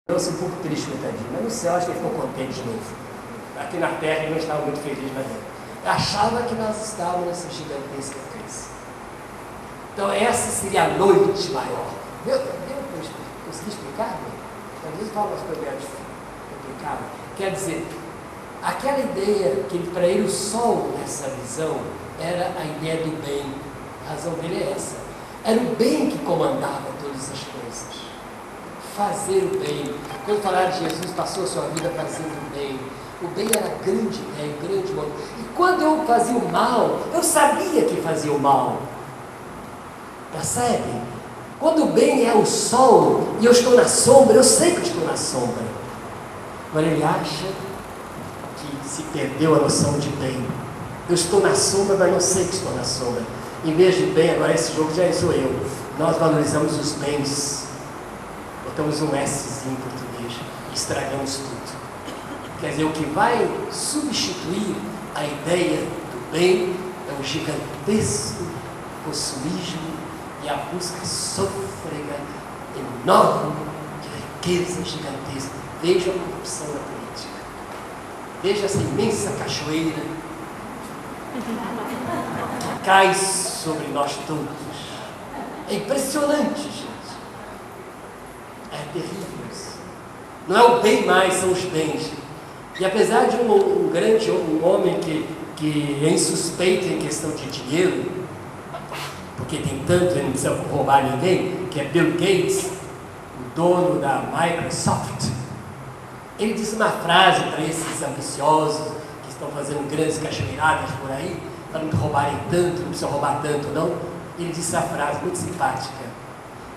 Eu sou um pouco triste, coitadinho, mas no céu acho que ele ficou contente de novo. Aqui na terra ele não estava muito feliz, mas não. Eu achava que nós estávamos nessa gigantesca crise. Então essa seria a noite maior. Eu consegui explicar? Às vezes falo umas coisas complicadas. Quer dizer, aquela ideia que para ele o sol nessa visão era a ideia do bem. A razão dele é essa. Era o bem que comandava todas as coisas. Fazer o bem. Quando falaram de Jesus, passou a sua vida fazendo o bem. O bem era grande ideia, grande modo. E quando eu fazia o mal, eu sabia que fazia o mal. Percebe? Quando o bem é o sol e eu estou na sombra, eu sei que eu estou na sombra. Agora ele acha que se perdeu a noção de bem. Eu estou na sombra, mas não sei que estou na sombra. Em vez de bem, agora esse jogo já sou eu. Nós valorizamos os bens. Botamos um Szinho em português e estragamos tudo. Quer dizer, o que vai substituir a ideia do bem é um gigantesco consumismo e a busca sôfrega enorme de riqueza gigantesca. Veja a corrupção na política. Veja essa imensa cachoeira que cai sobre nós todos. É impressionante, gente. É terrível isso. Não é o bem mais, são os bens. E apesar de um homem que é insuspeito em questão de dinheiro, porque tem tanto, ele não precisa roubar ninguém, que é Bill Gates, o dono da Microsoft, ele disse uma frase para esses ambiciosos que estão fazendo grandes cachoeiradas por aí, para não roubarem tanto, não precisa roubar tanto não. Ele disse a frase muito simpática: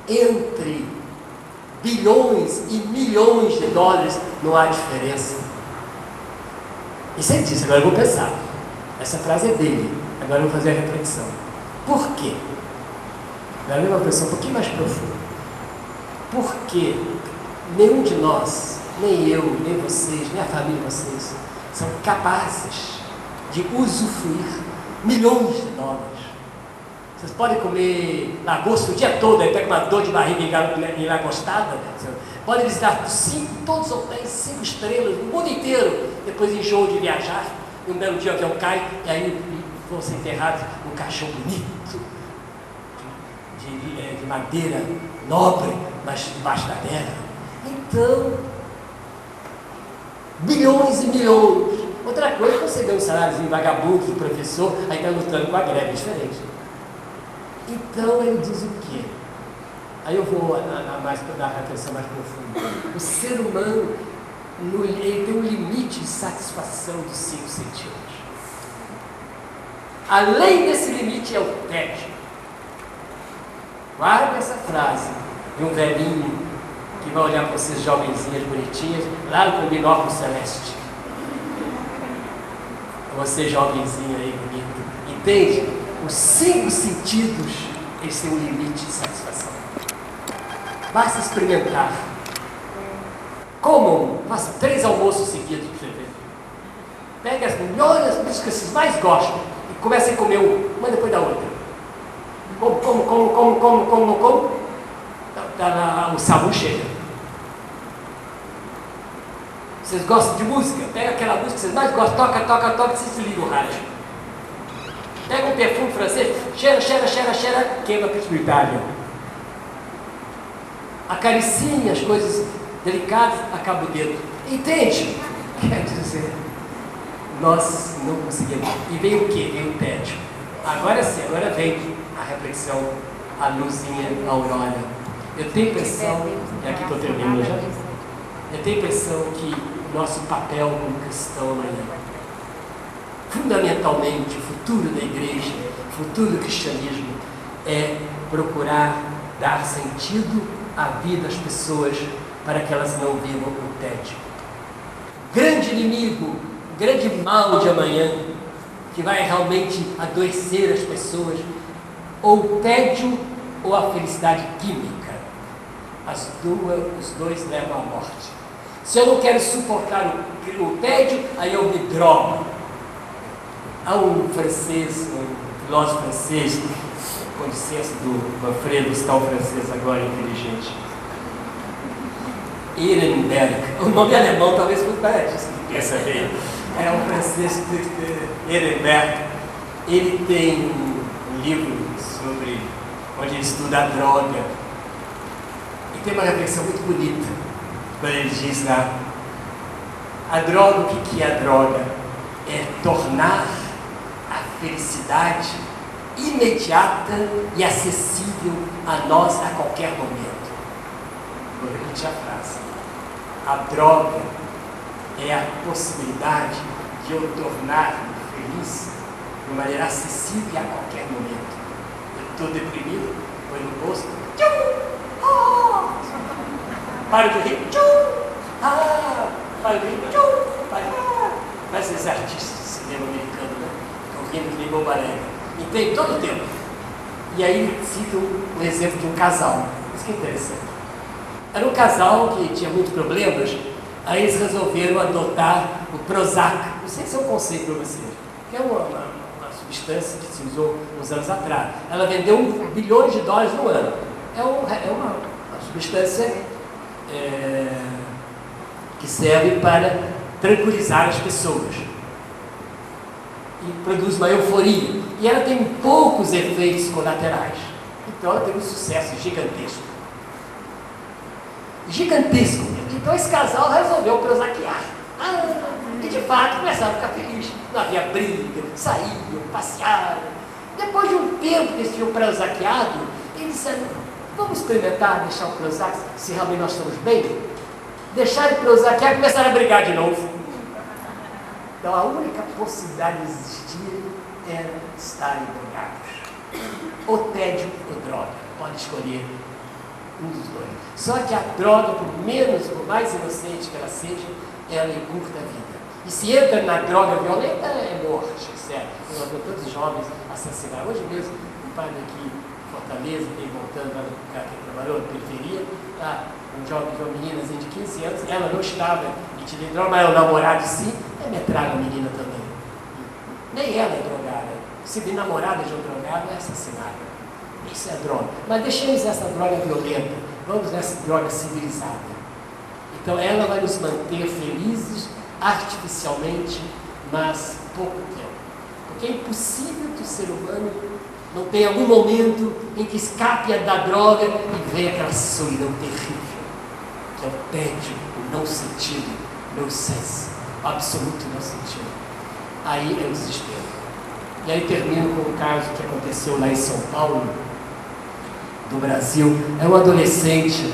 entre bilhões e milhões de dólares não há diferença. Isso ele disse. Agora eu vou pensar. Essa frase é dele. Agora eu vou fazer a reflexão. Por quê? Agora é uma reflexão um pouquinho mais profunda. Porque nenhum de nós, nem eu, nem vocês, nem a família de vocês, são capazes de usufruir milhões de dólares. Vocês podem comer lagosta o dia todo, aí pega uma dor de barriga enlagostada, podem visitar todos os hotéis 5 estrelas, no mundo inteiro, depois enjoam de viajar, e um belo dia o avião cai, e aí vão ser enterrados num caixão bonito, de madeira nobre, mas debaixo da terra. Então, bilhões e milhões. Outra coisa é você ganhar um saláriozinho vagabundo do professor, aí está lutando com a greve, é diferente. Então ele diz o quê? Aí eu vou dar a reflexão mais profunda. O ser humano ele tem um limite de satisfação dos 5 sentidos. Além desse limite é o tédio. Guarda essa frase de um velhinho que vai olhar para vocês jovenzinhas bonitinhas lá com o binóculo celeste. Você jovenzinho aí bonito, entende? Os 5 sentidos, eles têm um limite de satisfação. Basta experimentar. Comam, faça 3 almoços seguidos para você ver. Pegue as melhores coisas que vocês mais gostam e comecem a comer uma depois da outra. Como. O sabor chega. Vocês gostam de música? Pega aquela música que vocês mais gostam, toca, vocês desligam o rádio. Pega um perfume francês, cheira, queima a pituitária. Acaricia as coisas delicadas, acaba o dedo. Entende? Quer dizer, nós não conseguimos. E vem o quê? Vem o tédio. Agora sim, agora vem a reflexão, a luzinha, a aurora. Eu tenho impressão, é aqui que eu termino já, eu tenho impressão que o nosso papel como cristão amanhã, fundamentalmente, o futuro da igreja, o futuro do cristianismo, é procurar dar sentido à vida das pessoas para que elas não vivam o tédio. Grande inimigo, grande mal de amanhã, que vai realmente adoecer as pessoas, ou o tédio ou a felicidade química. Os dois levam à morte. Se eu não quero suportar o tédio, aí eu me drogo. Há um francês, um filósofo francês, com licença do Manfredo, está um francês agora inteligente. Ehrenberg. O nome alemão talvez foi para isso que quer saber. É o Francisco Ehrenberg. Ele tem um livro sobre onde ele estuda a droga. E tem uma reflexão muito bonita quando ele diz lá: a droga, o que é a droga? É tornar a felicidade imediata e acessível a nós a qualquer momento. Vou repetir a frase. A droga é a possibilidade de eu tornar-me feliz de maneira acessível a qualquer momento. Eu estou deprimido, vou no posto, paro de rir, paro de rir, mas esses artistas de cinema americano, né? Estão rindo que nem bobarega. E tem todo o tempo. E aí cita um exemplo de um casal. Isso que é interessante. Era um casal que tinha muitos problemas, aí eles resolveram adotar o Prozac. Não sei se é um conceito para vocês, que é uma substância que se usou uns anos atrás. Ela vendeu $1 bilhão no ano. É uma substância que serve para tranquilizar as pessoas e produz uma euforia. E ela tem poucos efeitos colaterais. Então ela teve um sucesso gigantesco. Gigantesco. Então esse casal resolveu prosaquear. E de fato começaram a ficar felizes. Não havia briga, saíam, passearam. Depois de um tempo que eles tinham prosaqueado, eles disseram: vamos experimentar deixar o Prozac, se realmente nós estamos bem? Deixaram o Prozaquear e começaram a brigar de novo. Então a única possibilidade de existir era estarem drogados. Ou tédio ou droga. Pode escolher um dos dois. Só que a droga, por mais inocente que ela seja, ela encurta a vida. E se entra na droga violenta, é morte, certo? Nós vemos todos os jovens assassinados. Hoje mesmo, um padre aqui em Fortaleza, veio voltando para o lugar que ele trabalhou, na periferia, um jovem de uma meninazinha de 15 anos, ela não estava metida em droga, mas o namorado sim, metralha a menina também. Nem ela é drogada. Se de namorada de um drogado, é assassinada. Isso é droga. Mas deixemos essa droga violenta. Vamos nessa droga civilizada. Então ela vai nos manter felizes artificialmente, mas pouco tempo. Porque é impossível que o ser humano não tenha algum momento em que escape da droga e venha aquela solidão terrível, que é o tédio, o não sentido, no sense, absoluto não sentido. Aí é o desespero. E aí termino com um caso que aconteceu lá em São Paulo, do Brasil. É um adolescente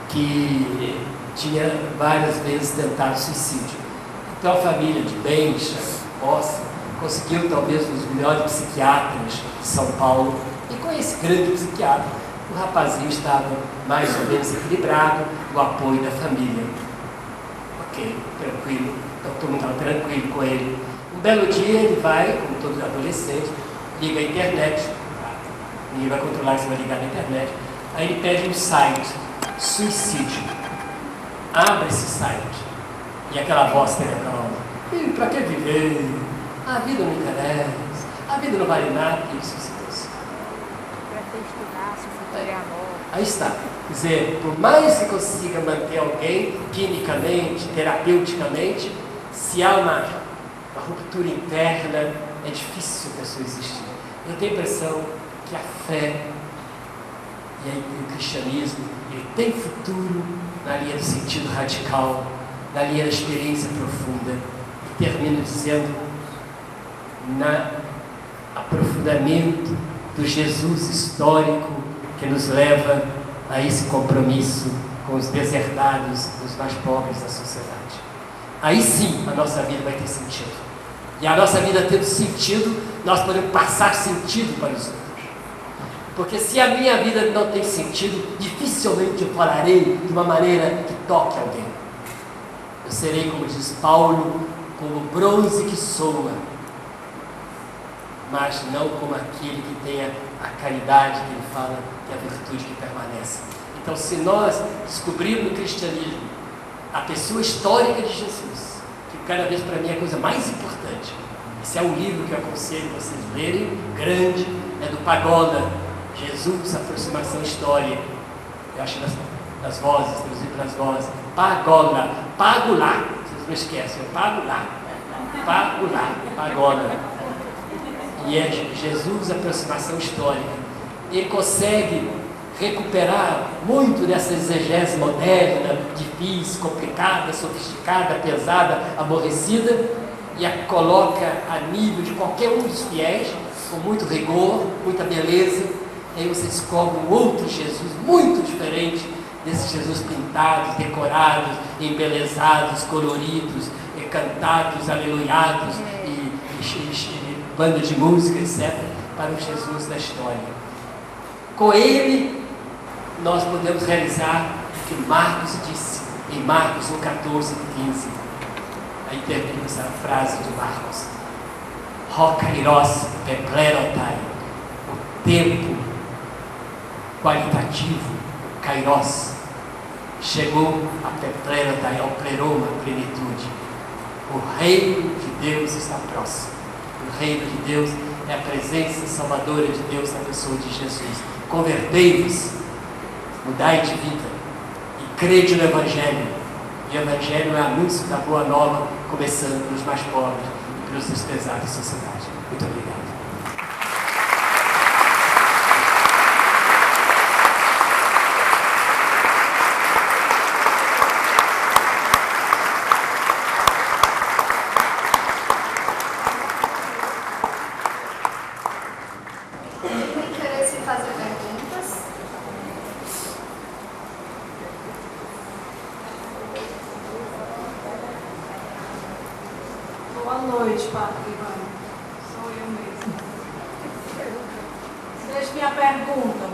que tinha várias vezes tentado suicídio. Então a família de bens, posse, conseguiu talvez um dos melhores psiquiatras de São Paulo, e com esse grande psiquiatra, o rapazinho estava mais ou menos equilibrado, o apoio da família. Ok, tranquilo, então todo mundo estava tranquilo com ele. Um belo dia ele vai, como todo adolescente, liga a internet, ninguém vai controlar se vai ligar na internet, aí ele pede um site, suicídio. Abre esse site, e aquela voz tenebrosa: e para que viver? A vida não interessa, a vida não vale nada, e ele suicidou-se. Para ter estudar, se o futuro é amor. Aí está. Quer dizer, por mais que consiga manter alguém quimicamente, terapeuticamente, se há uma ruptura interna, é difícil a pessoa existir. Eu tenho a impressão que a fé e o cristianismo, ele tem futuro na linha do sentido radical, na linha da experiência profunda. E termino dizendo, no aprofundamento do Jesus histórico que nos leva a esse compromisso com os deserdados, os mais pobres da sociedade. Aí sim a nossa vida vai ter sentido. E a nossa vida tendo sentido, nós podemos passar sentido para os outros. Porque se a minha vida não tem sentido, dificilmente eu falarei de uma maneira que toque alguém. Eu serei, como diz Paulo, como bronze que soa, mas não como aquele que tem a caridade que ele fala, que é a virtude que permanece. Então, se nós descobrirmos no cristianismo a pessoa histórica de Jesus, que cada vez para mim é a coisa mais importante, esse é um livro que eu aconselho vocês lerem, grande, é do Pagoda, Jesus, aproximação histórica. Eu acho que nós das vozes, traduzido pelas vozes, pagola, pago lá, vocês não esquecem, eu pago lá, pagola. E é Jesus, a aproximação histórica. Ele consegue recuperar muito dessa exegese moderna, difícil, complicada, sofisticada, pesada, aborrecida, e a coloca a nível de qualquer um dos fiéis, com muito rigor, muita beleza. E aí você descobre um outro Jesus muito diferente desses Jesus pintados, decorados, embelezados, coloridos, cantados, aleluiados, e banda de música, etc., para o Jesus da história. Com ele, nós podemos realizar o que Marcos disse em Marcos 14, 15. Aí termina a frase de Marcos: Ho kairos peplerotai, o tempo qualitativo, kairos, chegou a peplerotai, ao pleroma, a plenitude. O reino de Deus está próximo. O reino de Deus é a presença salvadora de Deus na pessoa de Jesus. Convertei-vos, mudai de vida e crede no Evangelho. E o Evangelho é o anúncio da boa nova, começando pelos mais pobres e pelos desprezados da sociedade. Muito obrigado. Boa noite, Padre Ivan. Sou eu mesmo. Deixa minha pergunta.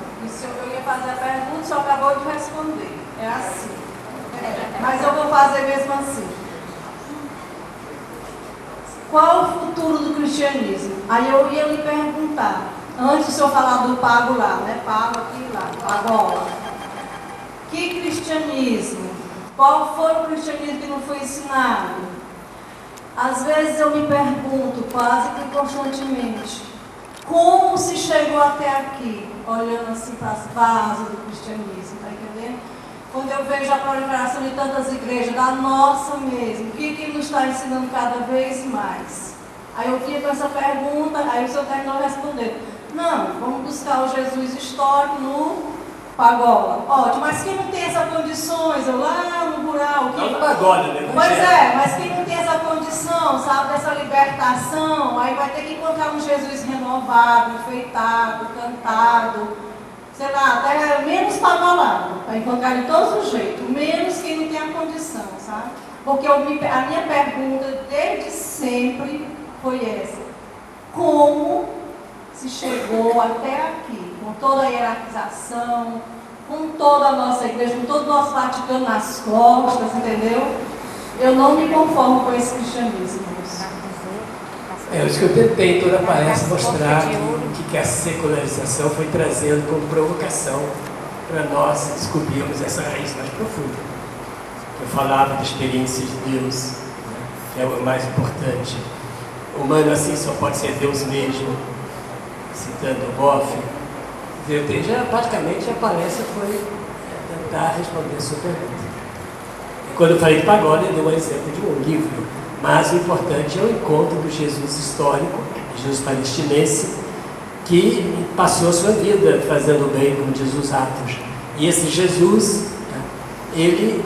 Eu ia fazer a pergunta, o senhor acabou de responder. É assim. Mas eu vou fazer mesmo assim. Qual o futuro do cristianismo? Aí eu ia lhe perguntar, antes do senhor falar do pago lá, né? Pago aqui e lá, agora. Que cristianismo? Qual foi o cristianismo que não foi ensinado? Às vezes eu me pergunto, quase que constantemente, como se chegou até aqui, olhando assim para as bases do cristianismo, está entendendo? Quando eu vejo a proliferação de tantas igrejas, da nossa mesmo, o que nos está ensinando cada vez mais? Aí eu vinha com essa pergunta, aí o senhor terminou respondendo, não, vamos buscar o Jesus histórico no Pagola. Ótimo, mas quem não tem essas condições, eu lá no rural... Não no Pagola, né? Pois é, mas quem não tem essa condição, sabe, dessa libertação, aí vai ter que encontrar um Jesus renovado, enfeitado, cantado, sei lá, até menos pagolado, para encontrar de todos os jeitos, menos quem não tem a condição, sabe? Porque a minha pergunta desde sempre foi essa: como se chegou até aqui, com toda a hierarquização, com toda a nossa igreja, com todo o nosso Vaticano nas costas, entendeu? Eu não me conformo com esse cristianismo. É isso que eu tentei toda a palestra mostrar que a secularização foi trazendo como provocação para nós descobrirmos essa raiz mais profunda. Eu falava da experiência de Deus, né, que é o mais importante. O humano assim só pode ser Deus mesmo, citando o Boff. Praticamente a palestra foi tentar responder a sua pergunta. E quando eu falei de Pagola, eu dei um exemplo de um livro, mas o importante é o encontro do Jesus histórico, Jesus palestinense, que passou a sua vida fazendo bem, como diz os Atos. E esse Jesus, ele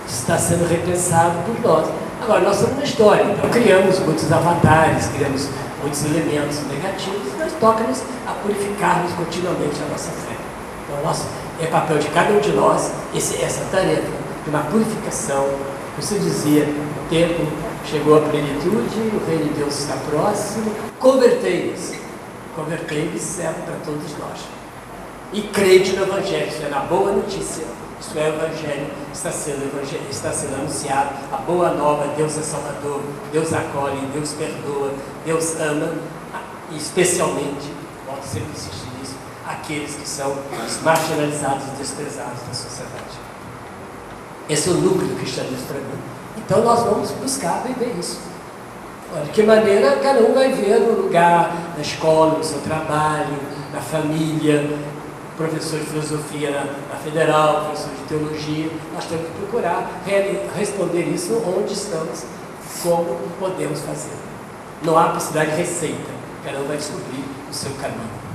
está sendo repensado por nós. Agora, nós estamos na história, então criamos muitos avatares, criamos muitos elementos negativos, mas toca-nos a purificarmos continuamente a nossa fé. Então, é papel de cada um de nós essa tarefa de uma purificação. Você dizia, o tempo chegou à plenitude, o reino de Deus está próximo. Convertei-vos. Convertei-vos serve para todos nós. E crede no Evangelho, isso é na boa notícia. Isso é o Evangelho, está sendo anunciado, a boa nova, Deus é Salvador, Deus acolhe, Deus perdoa, Deus ama, e especialmente, posso sempre insistir nisso, aqueles que são os marginalizados e desprezados da sociedade. Esse é o núcleo do cristianismo para mim. Então nós vamos buscar viver isso. Olha, de que maneira cada um vai ver no lugar, na escola, no seu trabalho, na família, professor de filosofia na Federal, professor de teologia, nós temos que procurar responder isso onde estamos, como podemos fazer. Não há possibilidade de receita, cada um vai descobrir o seu caminho.